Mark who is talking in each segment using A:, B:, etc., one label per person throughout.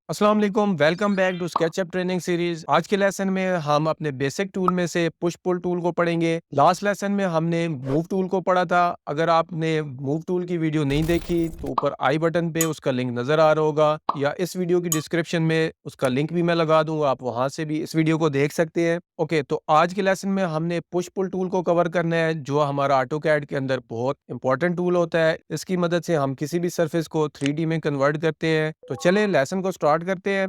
A: अस्सलाम वालेकुम, welcome back to SketchUp training series. आज के लेसन में हम अपने बेसिक टूल में से पुश पुल टूल को पढ़ेंगे। लास्ट लेसन में हमने मूव टूल को पढ़ा था। अगर आपने मूव टूल की वीडियो नहीं देखी तो ऊपर आई बटन पे उसका लिंक नजर आ रहा होगा, या इस वीडियो की डिस्क्रिप्शन में उसका लिंक भी मैं लगा दूंगा, आप वहां से भी इस वीडियो को देख सकते हैं। ओके, तो आज के लेसन में हमने पुश पुल टूल को कवर करना है, जो हमारा ऑटो कैड के अंदर बहुत इंपॉर्टेंट टूल होता है। इसकी मदद से हम किसी भी सरफेस को 3D में कन्वर्ट करते हैं। तो चले लेसन को स्टार्ट करते हैं।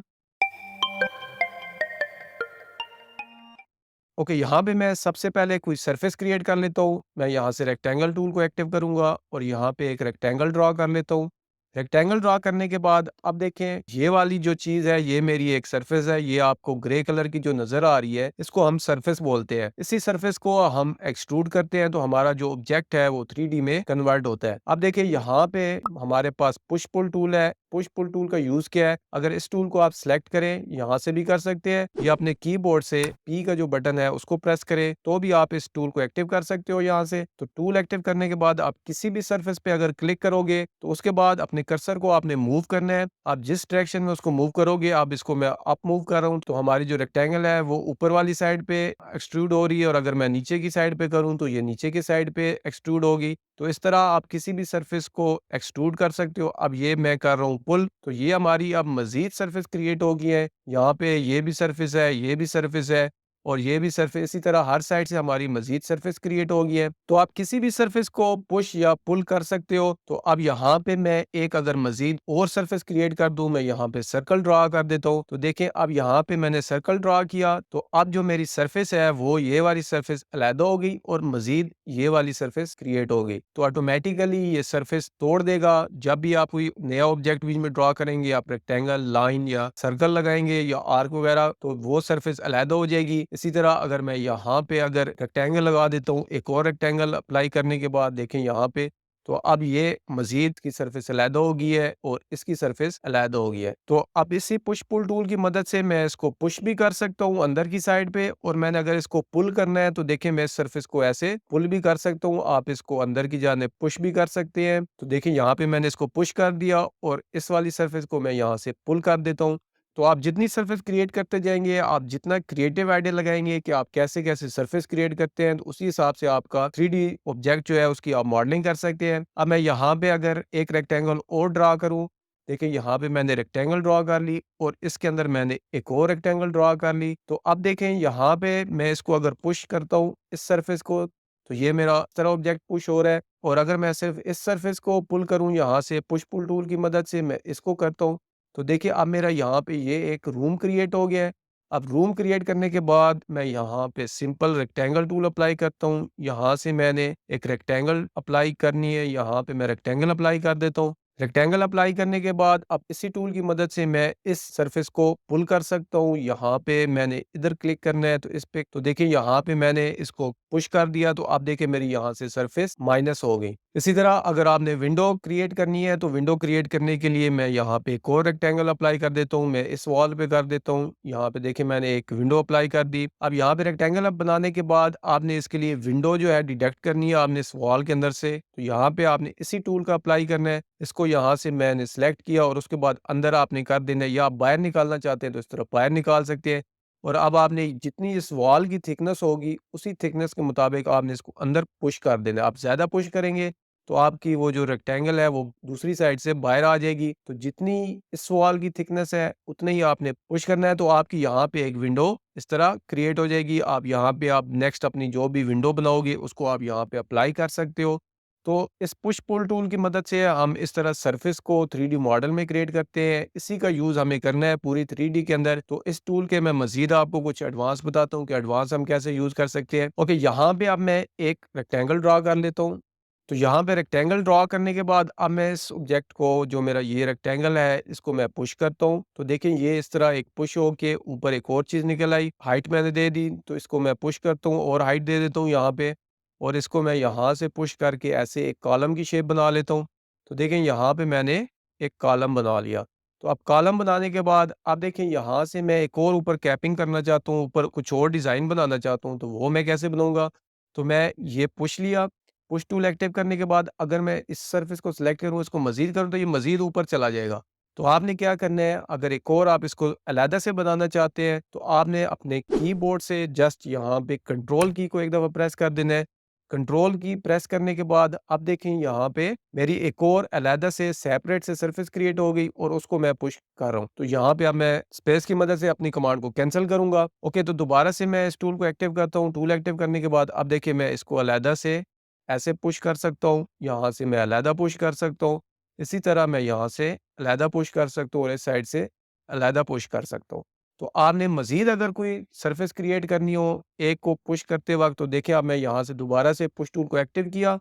A: ओके, यहाँ पे मैं सबसे पहले कोई सरफेस क्रिएट कर लेता हूँ। मैं यहाँ से रेक्टेंगल टूल को एक्टिव करूँगा और यहाँ पे एक रेक्टेंगल ड्रॉ कर लेता हूँ। रेक्टेंगल ड्रॉ करने के बाद अब देखें, ये वाली जो चीज़ है ये मेरी एक सरफेस है। ये आपको ग्रे कलर की जो नज़र आ रही है इसको हम सरफेस बोलते हैं। इसी सरफेस को हम एक्सट्रूड करते हैं तो हमारा जो ऑब्जेक्ट है वो 3D में कन्वर्ट होता है। अब देखिए, यहाँ पे हमारे पास पुश पुल टूल है। पुश पुल टूल का यूज क्या है? अगर इस टूल को आप सेलेक्ट करें, यहाँ से भी कर सकते हैं, या अपने कीबोर्ड से पी का जो बटन है उसको प्रेस करें तो भी आप इस टूल को एक्टिव कर सकते हो यहाँ से। तो टूल एक्टिव करने के बाद आप किसी भी सरफेस पे अगर क्लिक करोगे तो उसके बाद अपने कर्सर को आपने मूव करना है। आप जिस डायरेक्शन में उसको मूव करोगे, आप इसको मैं अप मूव कर रहा हूँ तो हमारी जो रेक्टेंगल है वो ऊपर वाली साइड पे एक्सट्रूड हो रही है, और अगर मैं नीचे की साइड पे करूँ तो ये नीचे की साइड पे एक्सट्रूड होगी। तो इस तरह आप किसी भी सरफेस को एक्सट्रूड कर सकते हो। अब ये मैं कर रहा हूँ पुल, तो ये हमारी अब मजीद सरफेस क्रिएट हो गई है। यहाँ पे ये भी सरफेस है, ये भी सरफेस है, और ये भी सरफेस। इसी तरह हर साइड से हमारी मजीद सरफेस क्रिएट हो गई है। तो आप किसी भी सरफेस को पुश या पुल कर सकते हो। तो अब यहाँ पे मैं एक अगर मजीद और सरफेस क्रिएट कर दूं, मैं यहाँ पे सर्कल ड्रा कर देता हूँ। तो देखें, अब यहाँ पे मैंने सर्कल ड्रा किया तो अब जो मेरी सरफेस है वो ये वाली सरफेस अलहदा हो गई और मजीद ये वाली सरफेस क्रिएट हो गई। तो ऑटोमेटिकली ये सरफेस तोड़ देगा। जब भी आप कोई नया ऑब्जेक्ट बीच में ड्रा करेंगे, आप रेक्टेंगल, लाइन या सर्कल लगाएंगे या आर्क वगैरह, तो वो सरफेस अलहदा हो जाएगी। इसी तरह अगर मैं यहाँ पे अगर रेक्टेंगल लगा देता हूँ, एक और रेक्टेंगल अप्लाई करने के बाद देखें यहाँ पे, तो अब ये मजीद की सरफेस अलहदा हो गई है और इसकी सरफेस अलहदा हो गई है। तो अब इसी पुश पुल टूल की मदद से मैं इसको पुश भी कर सकता हूँ अंदर की साइड पे, और मैंने अगर इसको पुल करना है तो देखें मैं इस सरफेस को ऐसे पुल भी कर सकता हूँ। आप इसको अंदर की जानिब पुश भी कर सकते हैं। तो देखिए, यहाँ पे मैंने इसको पुश कर दिया और इस वाली सरफेस को मैं यहाँ से पुल कर देता हूँ। तो आप जितनी सरफेस क्रिएट करते जाएंगे, आप जितना क्रिएटिव आइडिया लगाएंगे कि आप कैसे कैसे सरफेस क्रिएट करते हैं, तो उसी हिसाब से आपका 3D ऑब्जेक्ट जो है उसकी आप मॉडलिंग कर सकते हैं। अब मैं यहाँ पे अगर एक रेक्टेंगल और ड्रा करूँ, देखिए यहाँ पे मैंने रेक्टेंगल ड्रा कर ली और इसके अंदर मैंने एक और रेक्टेंगल ड्रा कर ली। तो अब देखें, यहाँ पे मैं इसको अगर पुश करता हूँ इस सरफेस को, तो ये मेरा इस तरह ऑब्जेक्ट पुश हो रहा है। और अगर मैं सिर्फ इस सरफेस को पुल करूँ यहाँ से पुश पुल टूल की मदद से, मैं इसको करता हूँ, तो देखिए अब मेरा यहाँ पे ये एक रूम क्रिएट हो गया है। अब रूम क्रिएट करने के बाद मैं यहाँ पे सिंपल रेक्टेंगल टूल अप्लाई करता हूँ। यहाँ से मैंने एक रेक्टेंगल अप्लाई करनी है, यहाँ पे मैं रेक्टेंगल अप्लाई कर देता हूँ। रेक्टेंगल अप्लाई करने के बाद अब इसी टूल की मदद से मैं इस सरफेस को पुल कर सकता हूँ। यहाँ पे मैंने इधर क्लिक करना है तो इस पे, तो देखिए यहाँ पे मैंने इसको पुश कर दिया तो आप देखिए मेरी यहाँ से सरफेस माइनस हो गई। इसी तरह अगर आपने विंडो क्रिएट करनी है तो विंडो क्रिएट करने के लिए मैं यहाँ पे एक और रेक्टेंगल अप्लाई कर देता हूँ। मैं इस वॉल पे कर देता हूँ। यहाँ पे देखिए मैंने एक विंडो अप्लाई कर दी। अब यहाँ पे रेक्टेंगल अब बनाने के बाद आपने इसके लिए विंडो जो है डिडक्ट करनी है आपने इस वॉल के अंदर से। तो यहाँ पे आपने इसी टूल का अप्लाई करना है। इसको यहाँ से मैंने सेलेक्ट किया और उसके बाद अंदर आपने कर देना है, या आप बाहर निकालना चाहते हैं तो इस तरह बाहर निकाल सकते हैं। और अब आपने जितनी इस वॉल की थिकनेस होगी उसी थिकनेस के मुताबिक आपने इसको अंदर पुश कर देना है। आप ज़्यादा पुश करेंगे तो आपकी वो जो रेक्टेंगल है वो दूसरी साइड से बाहर आ जाएगी। तो जितनी इस वॉल की थिकनेस है उतने ही आपने पुश करना है। तो आपकी यहाँ पे एक विंडो इस तरह क्रिएट हो जाएगी। आप यहाँ पे आप नेक्स्ट अपनी जो भी विंडो बनाओगे उसको आप यहाँ पे अप्लाई कर सकते हो। तो इस पुश पुल टूल की मदद से हम इस तरह सरफेस को 3D मॉडल में क्रिएट करते हैं। इसी का यूज़ हमें करना है पूरी 3D के अंदर। तो इस टूल के मैं मज़ीद आपको कुछ एडवांस बताता हूँ कि एडवांस हम कैसे यूज़ कर सकते हैं। ओके, यहाँ पे अब मैं एक रेक्टेंगल ड्रा कर लेता हूँ। तो यहाँ पे रेक्टेंगल ड्रा करने के बाद अब मैं इस ऑब्जेक्ट को, जो मेरा ये रेक्टेंगल है, इसको मैं पुश करता हूँ। तो देखें ये इस तरह एक पुश होके ऊपर एक और चीज़ निकल आई। हाइट मैंने दे दी तो इसको मैं पुश करता हूँ और हाइट दे देता हूँ यहाँ पे। और इसको मैं यहाँ से पुश करके ऐसे एक कॉलम की शेप बना लेता हूँ। तो देखें यहाँ पे मैंने एक कॉलम बना लिया। तो अब कॉलम बनाने के बाद अब देखें यहाँ से मैं एक और ऊपर कैपिंग करना चाहता हूँ, ऊपर कुछ और डिज़ाइन बनाना चाहता हूँ, तो वो मैं कैसे बनाऊँगा? तो मैं ये पुश लिया। पुश टूल एक्टिव करने के बाद अगर मैं इस सरफेस को सिलेक्ट करूँ, इसको मज़ीद करूँ तो ये मज़ीद ऊपर चला जाएगा। तो आपने क्या करना है, अगर एक और आप इसको अलहदा से बनाना चाहते हैं, तो आपने अपने कीबोर्ड से जस्ट यहाँ पे कंट्रोल की को एक दफ़ा प्रेस कर देना है। कंट्रोल की प्रेस करने के बाद अब देखें यहाँ पे मेरी एक और अलहदा से सेपरेट से सरफेस क्रिएट हो गई और उसको मैं पुश कर रहा हूँ। तो यहाँ पे अब मैं स्पेस की मदद से अपनी कमांड को कैंसल करूँगा। ओके, तो दोबारा से मैं इस टूल को एक्टिव करता हूँ। टूल एक्टिव करने के बाद अब देखिए मैं इसको अलहदा से ऐसे पुश कर सकता हूँ, यहाँ से मैं अलहदा पुश कर सकता हूँ। इसी तरह मैं यहाँ से अलहदा पुश कर सकता हूँ और इस साइड से अलहदा पुश कर सकता हूँ। तो आपने मज़ीद अगर कोई सरफेस क्रिएट करनी हो एक को पुश करते वक़्त, तो देखिए अब मैं यहाँ से दोबारा से पुश टूल को एक्टिव किया।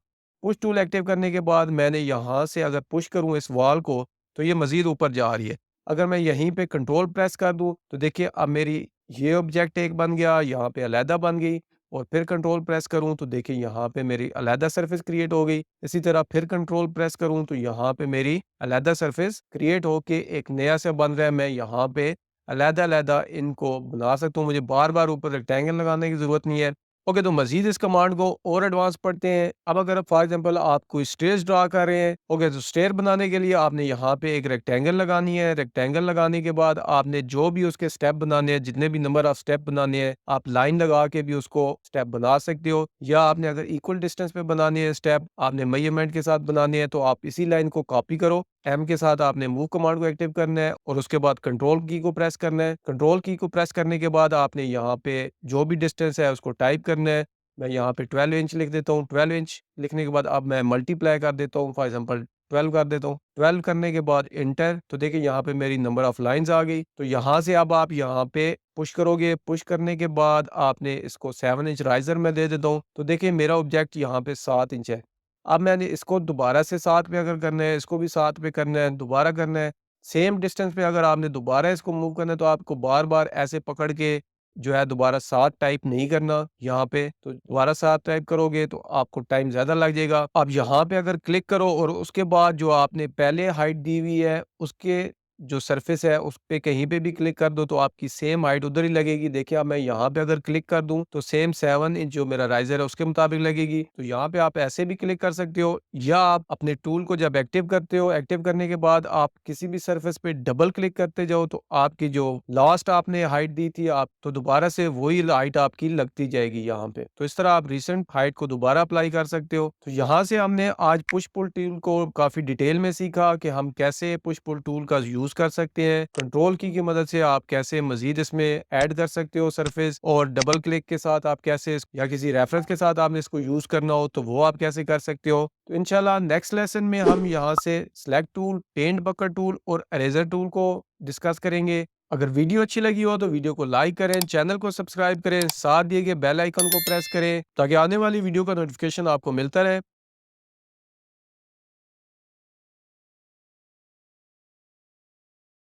A: पुश टूल एक्टिव करने के बाद मैंने यहाँ से अगर पुश करूँ इस वॉल को, तो ये मज़ीद ऊपर जा रही है। अगर मैं यहीं पे कंट्रोल प्रेस कर दूँ, तो देखिए अब मेरी ये ऑब्जेक्ट एक बन गया, यहाँ पे अलहदा बन गई और फिर कंट्रोल प्रेस करूँ तो देखिए यहाँ पे मेरी अलहदा सरफेस क्रिएट हो गई। इसी तरह फिर कंट्रोल प्रेस करूँ तो यहाँ पे मेरी अलहदा सरफेस क्रिएट होके एक नया सा बन रहा है। मैं यहाँ पे अलहदा-अलहदा इनको बना सकता हूँ, मुझे बार-बार ऊपर रेक्टेंगल लगाने की ज़रूरत नहीं है। ओके, तो मज़ीद इस कमांड को और एडवांस पढ़ते हैं। अब अगर फॉर एग्ज़ाम्पल आप कोई स्टेयर्स ड्रा कर रहे हैं, ओके, तो स्टेयर बनाने के लिए आपने यहाँ पे एक रेक्टेंगल लगानी है। रेक्टेंगल लगाने के बाद आपने जो भी उसके स्टेप बनाने हैं, जितने भी नंबर ऑफ स्टेप बनाने हैं, आप लाइन लगा के भी उसको स्टेप बना सकते हो, या आपने अगर इक्वल डिस्टेंस पे बनाने हैं स्टेप, आपने मेजरमेंट के साथ बनाने हैं, तो आप इसी लाइन को कॉपी करो। एम के साथ आपने मूव कमांड को एक्टिव करना है और उसके बाद कंट्रोल की को प्रेस करना है। कंट्रोल की को प्रेस करने के बाद आपने यहाँ पे जो भी डिस्टेंस है उसको टाइप करना है। मैं यहाँ पे 12 इंच लिख देता हूँ। 12 इंच लिखने के बाद अब मैं मल्टीप्लाई कर देता हूँ, फॉर एग्जांपल 12 कर देता हूँ। 12 करने के बाद इंटर, तो देखिए यहाँ पे मेरी नंबर ऑफ लाइंस आ गई। तो यहाँ से अब आप यहाँ पे पुश करोगे। पुश करने के बाद आपने इसको 7 इंच राइजर में दे देता हूँ। तो देखिए मेरा ऑब्जेक्ट यहाँ पे 7 इंच है। अब मैंने इसको दोबारा से 7 पे अगर करना है, इसको भी 7 पे करना है, दोबारा करना है, सेम डिस्टेंस पे अगर आपने दोबारा इसको मूव करना है, तो आपको बार-बार ऐसे पकड़ के जो है दोबारा 7 टाइप नहीं करना यहाँ पे। तो दोबारा 7 टाइप करोगे तो आपको टाइम ज़्यादा लग जाएगा। अब यहाँ पे अगर क्लिक करो और उसके बाद जो आपने पहले हाइट दी हुई है, उसके जो सरफेस है उस पे कहीं पे भी क्लिक कर दो तो आपकी सेम हाइट उधर ही लगेगी। देखिए अब मैं यहाँ पे अगर क्लिक कर दूँ तो सेम 7 इंच जो मेरा राइज़र है उसके मुताबिक लगेगी। तो यहाँ पे आप ऐसे भी क्लिक कर सकते हो, या आप अपने टूल को जब एक्टिव करते हो, एक्टिव करने के बाद आप किसी भी सरफेस पे डबल क्लिक करते जाओ तो आपकी जो लास्ट आपने हाइट दी थी आप तो दोबारा से वही हाइट आपकी लगती जाएगी यहाँ पे। तो इस तरह आप रिसेंट हाइट को दोबारा अप्लाई कर सकते हो। तो यहाँ से हमने आज पुश पुल टूल को काफ़ी डिटेल में सीखा कि हम कैसे पुश पुल टूल का यूज़ कर सकते हैं। कंट्रोल की मदद से आप कैसे मज़ीद इसमें ऐड कर सकते हो सरफेस, और डबल क्लिक के साथ आप कैसे या किसी रेफरेंस के साथ आपने इसको यूज़ करना हो तो वो आप कैसे कर सकते हो। तो इंशाल्लाह नेक्स्ट लेसन में हम यहाँ से select tool, paint bucket tool और इरेज़र टूल को डिस्कस करेंगे। अगर वीडियो अच्छी लगी हो तो वीडियो को लाइक करें, चैनल को सब्सक्राइब करें, साथ दिए गए बेल आइकन को प्रेस करें ताकि आने वाली वीडियो का नोटिफिकेशन आपको मिलता रहे।